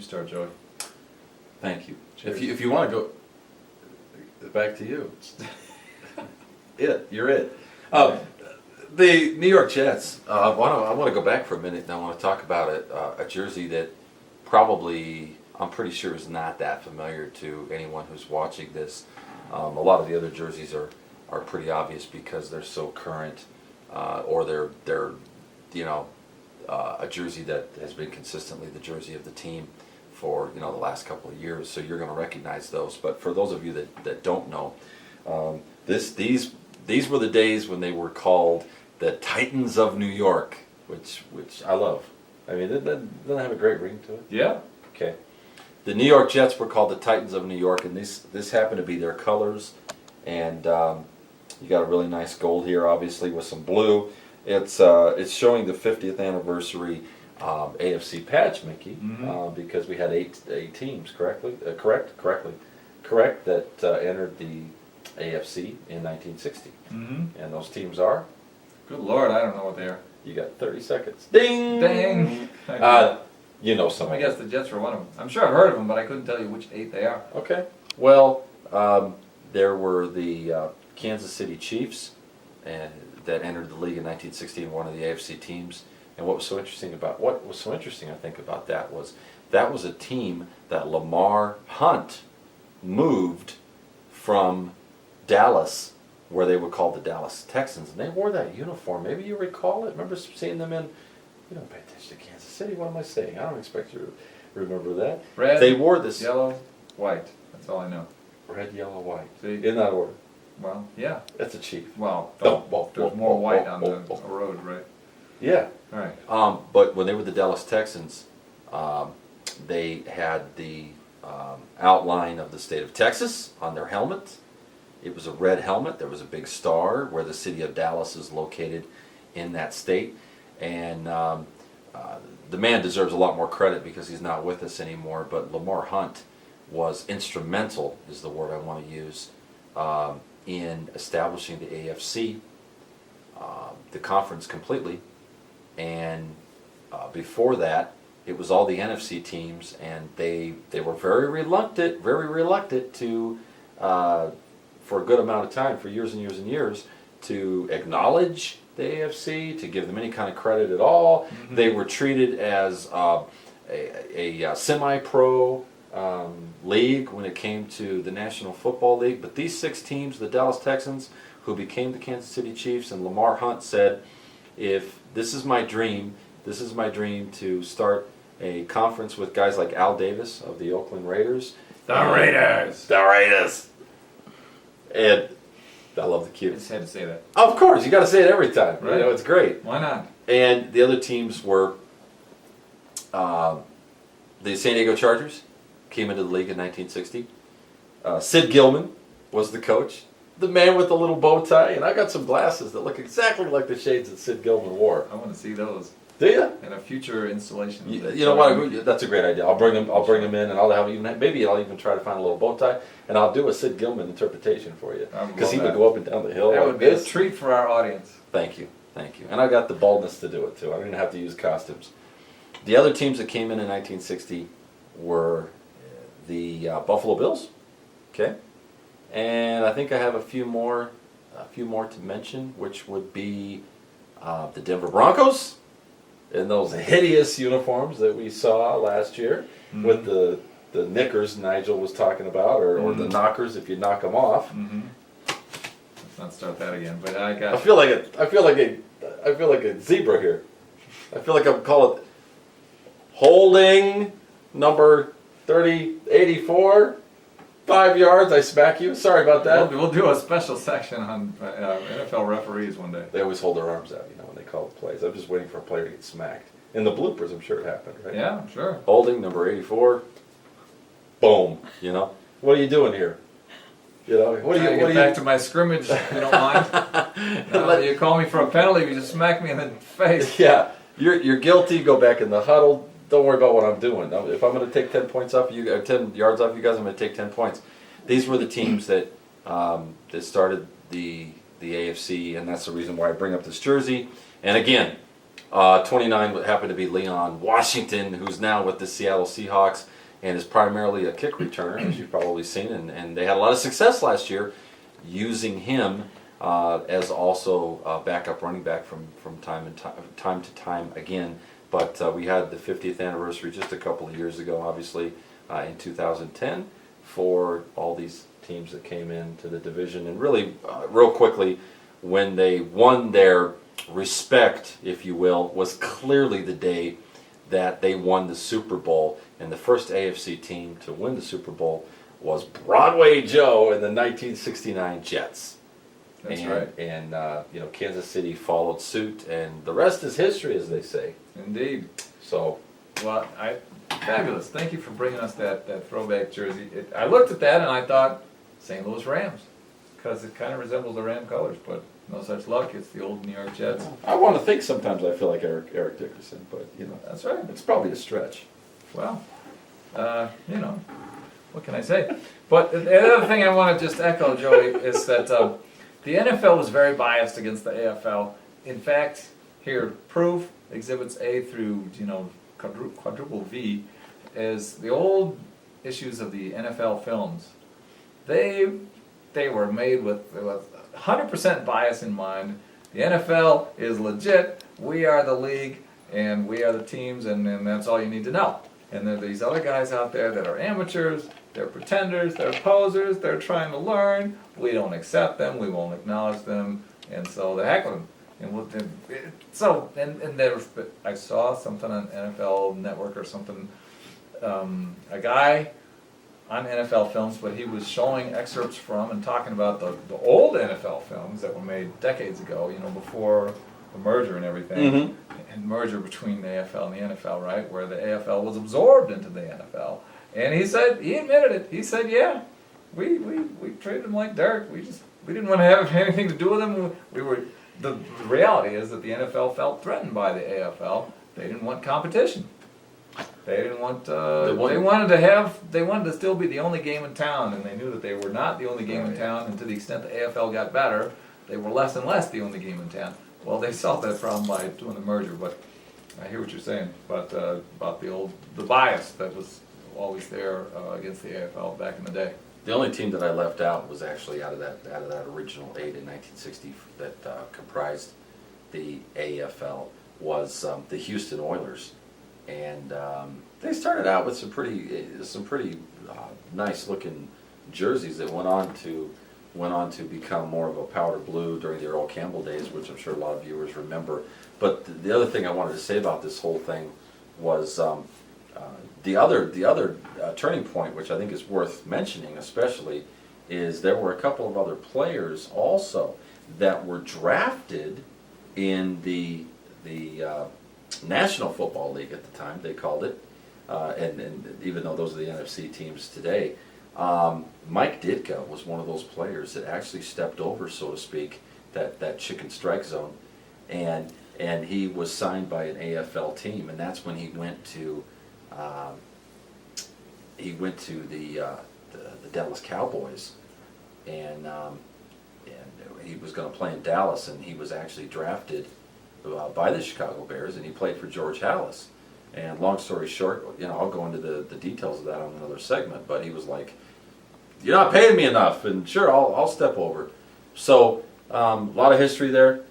start, Joey. Thank you. Cheers. If you want to go back to you, you're it. The New York Jets. I want to go back for a minute, and I want to talk about a jersey that probably I'm pretty sure is not that familiar to anyone who's watching this. A lot of the other jerseys are pretty obvious because they're so current, or they're a jersey that has been consistently the jersey of the team for the last couple of years. So you're going to recognize those. But for those of you that don't know, these were the days when they were called the Titans of New York, which I love. I mean, doesn't that have a great ring to it? Yeah. Okay. The New York Jets were called the Titans of New York, and this happened to be their colors. And you got a really nice gold here, obviously, with some blue. It's showing the 50th anniversary AFC patch, Mickey, because we had eight teams, correct, that entered the AFC in 1960. And those teams are? Good Lord, I don't know what they are. You got 30 seconds. Ding! Dang! You know some I of guess them. the Jets were one of them. I'm sure I've heard of them, but I couldn't tell you which 8 they are. Okay. Well, there were the Kansas City Chiefs, and that entered the league in 1960 and one of the AFC teams. And what was so interesting, I think, about that was a team that Lamar Hunt moved from Dallas, where they were called the Dallas Texans, and they wore that uniform. Maybe you recall it. Remember seeing them in? You don't pay attention to Kansas City. What am I saying? I don't expect you to remember that. Red, they wore this yellow, white. That's all I know. red, yellow, white. See? In that order. Well, yeah. That's a chief. Well, Oh, there's more white on the road, right? Yeah. All right. But when they were the Dallas Texans, they had the outline of the state of Texas on their helmet. It was a red helmet. There was a big star where the city of Dallas is located in that state. And the man deserves a lot more credit because he's not with us anymore. But Lamar Hunt was instrumental, is the word I want to use, in establishing the AFC, the conference completely. And before that, it was all the NFC teams, and they were very reluctant to, for a good amount of time, for years and years and years, to acknowledge the AFC, to give them any kind of credit at all. They were treated as a semi-pro league when it came to the National Football League. But these 6 teams, the Dallas Texans, who became the Kansas City Chiefs, and Lamar Hunt said, if this is my dream to start a conference with guys like Al Davis of the Oakland Raiders. The Raiders! The Raiders! And I love the I cue. just had to say that. Of course, you got to say it every time. Right. It's great. Why not? And the other teams were the San Diego Chargers, came into the league in 1960. Sid Gilman was the coach, the man with the little bow tie, and I got some glasses that look exactly like the shades that Sid Gilman wore. I want to see those. Do you? In a future installation. You know what? That's a great idea. I'll bring them in, and I'll have maybe I'll even try to find a little bow tie, and I'll do a Sid Gilman interpretation for you because he would go up and down the hill. That like would be this. a treat for our audience. Thank you. And I got the boldness to do it too. I didn't have to use costumes. The other teams that came in 1960 were the Buffalo Bills. Okay, and I think I have a few more to mention, which would be the Denver Broncos in those hideous uniforms that we saw last year with the knickers Nigel was talking about, or the knockers if you knock them off. Let's not start that again. But I feel like a zebra here. I feel like I'm calling it holding number 3084. 5 yards, I smack you. Sorry about that. We'll do a special section on NFL referees one day. They always hold their arms out, when they call the plays. I'm just waiting for a player to get smacked. In the bloopers, I'm sure it happened, right? Yeah, I'm sure. Holding number 84. Boom. What are you doing here? What do you get back to my scrimmage? If you don't mind. You call me for a penalty. You just smack me in the face. Yeah, you're guilty. Go back in the huddle. Don't worry about what I'm doing. If I'm going to take 10 points off you, 10 yards off you guys, I'm going to take 10 points. These were the teams that started the AFC, and that's the reason why I bring up this jersey. And again, 29 happened to be Leon Washington, who's now with the Seattle Seahawks. and is primarily a kick returner, as you've probably seen, and they had a lot of success last year using him as also a backup running back from time to time again. But we had the 50th anniversary just a couple of years ago, obviously, in 2010, for all these teams that came into the division. And really, real quickly, when they won their respect, if you will, was clearly the day that they won the Super Bowl. And the first AFC team to win the Super Bowl was Broadway Joe and the 1969 Jets. That's right. And Kansas City followed suit, and the rest is history, as they say. Indeed. So, well, fabulous. Thank you for bringing us that throwback jersey. I looked at that and I thought St. Louis Rams, because it kind of resembles the Ram colors, but no such luck. It's the old New York Jets. I want to think sometimes I feel like Eric Dickerson, but That's right. it's probably a stretch. Well, what can I say? But the other thing I want to just echo, Joey, is that the NFL was very biased against the AFL. In fact, here, proof, exhibits A through, quadruple V, is the old issues of the NFL films. They were made with 100% bias in mind. The NFL is legit. We are the league, and we are the teams, and that's all you need to know. And there are these other guys out there that are amateurs, they're pretenders, they're posers, they're trying to learn. We don't accept them, we won't acknowledge them, and so the heck with them. I saw something on NFL Network or something, a guy on NFL films, but he was showing excerpts from and talking about the old NFL films that were made decades ago, before the merger and everything, and merger between the AFL and the NFL, right, where the AFL was absorbed into the NFL. And he admitted it. He said, yeah, we treated them like dirt. We didn't want to have anything to do with them. The reality is that the NFL felt threatened by the AFL. They didn't want competition. They didn't want. They wanted to still be the only game in town, and they knew that they were not the only game in town. And to the extent the AFL got better, they were less and less the only game in town. Well, they solved that problem by doing the merger. But I hear what you're saying about the bias that was always there against the AFL back in the day. The only team that I left out was actually out of that original 8 in 1960 that comprised the AFL was the Houston Oilers, and they started out with some pretty nice looking jerseys that went on to become more of a powder blue during the Earl Campbell days, which I'm sure a lot of viewers remember. But the other thing I wanted to say about this whole thing was the other turning point, which I think is worth mentioning, especially, is there were a couple of other players also that were drafted in the National Football League at the time, they called it, and even though those are the NFC teams today, Mike Ditka was one of those players that actually stepped over, so to speak, that chicken strike zone, and he was signed by an AFL team, and that's when he went to the Dallas Cowboys, and he was going to play in Dallas, and he was actually drafted by the Chicago Bears, and he played for George Halas. And long story short, I'll go into the details of that on another segment, but he was like, "You're not paying me enough," and sure, I'll step over. So a lot of history there.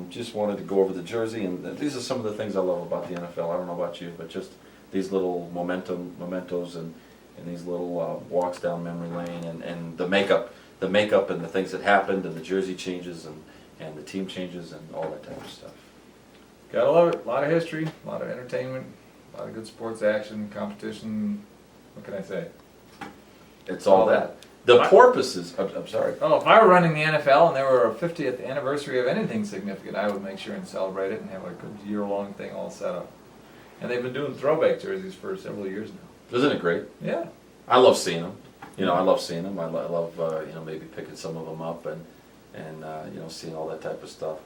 Just wanted to go over the jersey, and these are some of the things I love about the NFL. I don't know about you, but just these little mementos and these little walks down memory lane, and the makeup and the things that happened, and the jersey changes and the team changes and all that type of stuff. Gotta love it. A lot of history, a lot of entertainment, a lot of good sports action, competition. What can I say? It's all that. The porpoises. I'm sorry. Oh, if I were running the NFL and there were a 50th anniversary of anything significant, I would make sure and celebrate it and have a good year-long thing all set up. And they've been doing throwback jerseys for several years now. Isn't it great? Yeah. I love seeing them. I love seeing them. I love maybe picking some of them up and seeing all that type of stuff.